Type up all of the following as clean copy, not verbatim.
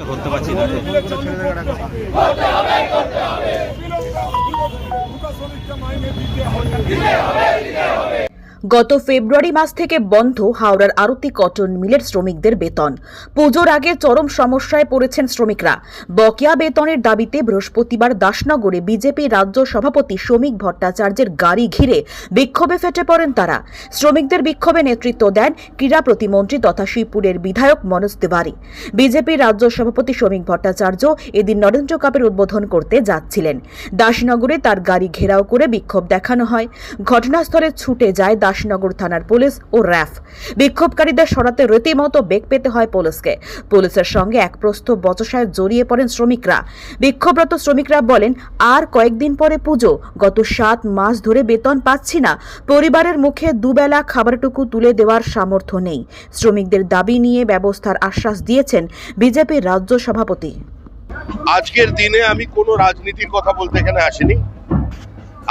ধরতে পারছি না। গত ফেব্রুয়ারি মাস থেকে বন্ধ হাওড়ার আরতি কটন মিলের শ্রমিকদের বেতন। পুজোর আগে চরম সমস্যায় পড়েছেন শ্রমিকরা। বকেয়া বেতনের দাবিতে বৃহস্পতিবার দাসনগরে বিজেপি রাজ্য সভাপতি শ্রমিক ভট্টাচার্যের গাড়ি ঘিরে বিক্ষোভে ফেটে পড়েন তারা। শ্রমিকদের বিক্ষোভে নেতৃত্ব দেন ক্রীড়া প্রতিমন্ত্রী তথা শিবপুরের বিধায়ক মনোজ তিওয়ারি। বিজেপি রাজ্য সভাপতি শ্রমিক ভট্টাচার্য এদিন নরেন্দ্র কাপের উদ্বোধন করতে যাচ্ছিলেন। দাসনগরে তার গাড়ি ঘেরাও করে বিক্ষোভ দেখানো হয়। ঘটনাস্থলে ছুটে যায় দাসনগর থানার পুলিশ ও র্যাফ। বিক্ষোভকারীদের সরাতে রীতিমতো বেগ পেতে হয় পুলিশকে। পুলিশের সঙ্গে এক প্রস্থ বচসায় জড়িয়ে পড়েন শ্রমিকরা। বিক্ষোভরত শ্রমিকরা বলেন, আর কয়েকদিন পরে পুজো, গত 7 মাস ধরে বেতন পাচ্ছি না, পরিবারের মুখে দুবেলা খাবারটুকু তুলে দেওয়ার সামর্থ্য নেই। শ্রমিকদের দাবি নিয়ে ব্যবস্থার আশ্বাস দিয়েছেন বিজেপির রাজ্য সভাপতি। আজকের দিনে আমি কোনো রাজনীতির কথা বলতে এখানে আসিনি।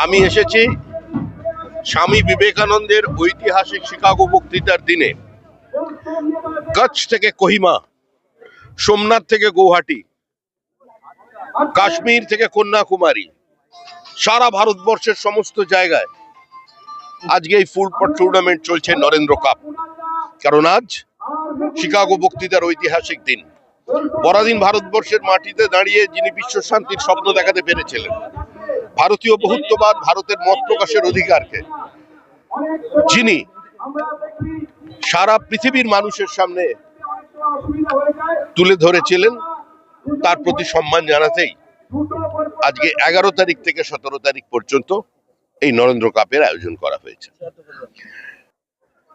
আমি এসেছি স্বামী বিবেকানন্দের ঐতিহাসিক শিকাগো বক্তৃতার দিনে কচ্ছ থেকে কোহিমা, সোমনাথ থেকে গৌহাটি, কাশ্মীর থেকে কন্যাকুমারী, সারা ভারতবর্ষের সমস্ত জায়গায় আজকে এই ফুটবল টুর্নামেন্ট চলছে, নরেন্দ্র কাপ। কারণ আজ শিকাগো বক্তৃতার ঐতিহাসিক দিন। পরাধীন ভারতবর্ষের মাটিতে দাঁড়িয়ে যিনি বিশ্ব শান্তির স্বপ্ন দেখাতে পেরেছিলেন, ভারতীয় বহুত্ববাদ, ভারতের মত প্রকাশের অধিকারকে যিনি সারা পৃথিবীর মানুষের সামনে তুলে ধরেছিলেন, তার প্রতি সম্মান জানাতেই আজকে 11 তারিখ থেকে 17 তারিখ পর্যন্ত এই নরেন্দ্র কাপের আয়োজন করা হয়েছে।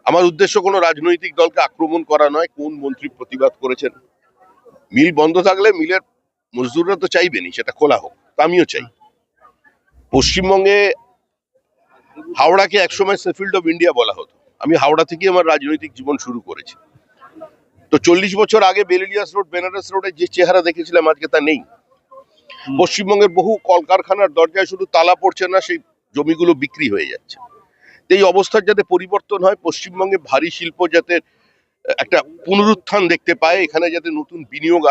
আমার উদ্দেশ্য কোনো রাজনৈতিক দলকে আক্রমণ করা নয়। কোন মন্ত্রী প্রতিবাদ করেছেন? মিল বন্ধ থাকলে মিলের মজদুররা তো চাইবেনি সেটা খোলা হোক, তা আমিও চাই। পশ্চিমবঙ্গে হাওড়াকে একসময় সেফিল্ড অফ ইন্ডিয়া বলা হতো। আমি হাওড়া থেকে আমার রাজনৈতিক জীবন শুরু করেছি। তো 40 বছর আগে বেলিলিয়াস রোড, বেনারস রোডে যে চেহারা দেখেছিলাম আজকে তা নেই। পশ্চিমবঙ্গের বহু কলকারখানার দরজায় শুধু তালা পড়ছে না, সেই জমিগুলো বিক্রি হয়ে যাচ্ছে। এই অবস্থার যাতে পরিবর্তন হয়, পশ্চিমবঙ্গে ভারী শিল্প যাতে একটা পুনরুত্থান দেখতে পায়, এখানে যাতে নতুন বিনিয়োগ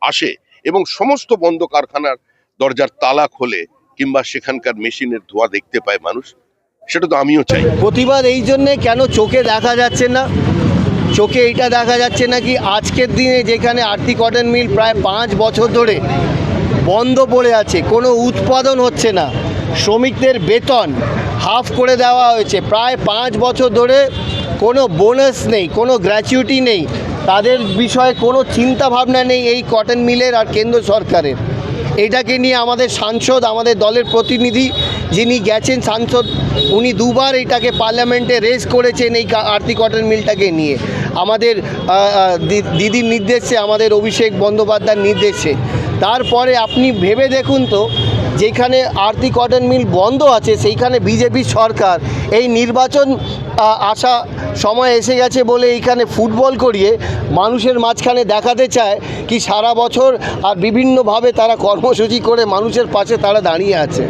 আসে এবং সমস্ত বন্ধ কারখানার দরজার তালা খোলে কিংবা সেখানকার মেশিনের ধোঁয়া দেখতে পায় মানুষ, সেটা তো আমিও চাই। প্রতিবাদ এই জন্যে কেন চোখে দেখা যাচ্ছে না? চোখে এইটা দেখা যাচ্ছে না কি আজকের দিনে যেখানে আরতি কটন মিল প্রায় 5 বছর ধরে বন্ধ পড়ে আছে, কোনো উৎপাদন হচ্ছে না, শ্রমিকদের বেতন হাফ করে দেওয়া হয়েছে, প্রায় 5 বছর ধরে কোনো বোনাস নেই, কোনো গ্র্যাচুইটি নেই, তাদের বিষয়ে কোনো চিন্তা ভাবনা নেই এই কটন মিলের আর কেন্দ্র সরকারের। এটাকে নিয়ে আমাদের সাংসদ, আমাদের দলের প্রতিনিধি যিনি গেছেন সাংসদ, উনি 2 বার এটাকে পার্লামেন্টে রেজ করেছেন এই আরতি কটন মিলটাকে নিয়ে। আমাদের দিদির নির্দেশে, আমাদের অভিষেক বন্দ্যোপাধ্যায়ের নির্দেশে। তারপরে আপনি ভেবে দেখুন তো, যেখানে আরতি কটন মিল বন্ধ আছে সেইখানে বিজেপি সরকার এই নির্বাচন আসা সময় এসে গেছে বলে এইখানে ফুটবল করিয়ে মানুষের মাঝখানে দেখাতে চায় কি সারা বছর আর বিভিন্নভাবে তারা কর্মসূচি করে মানুষের পাশে তারা দাঁড়িয়ে আছে।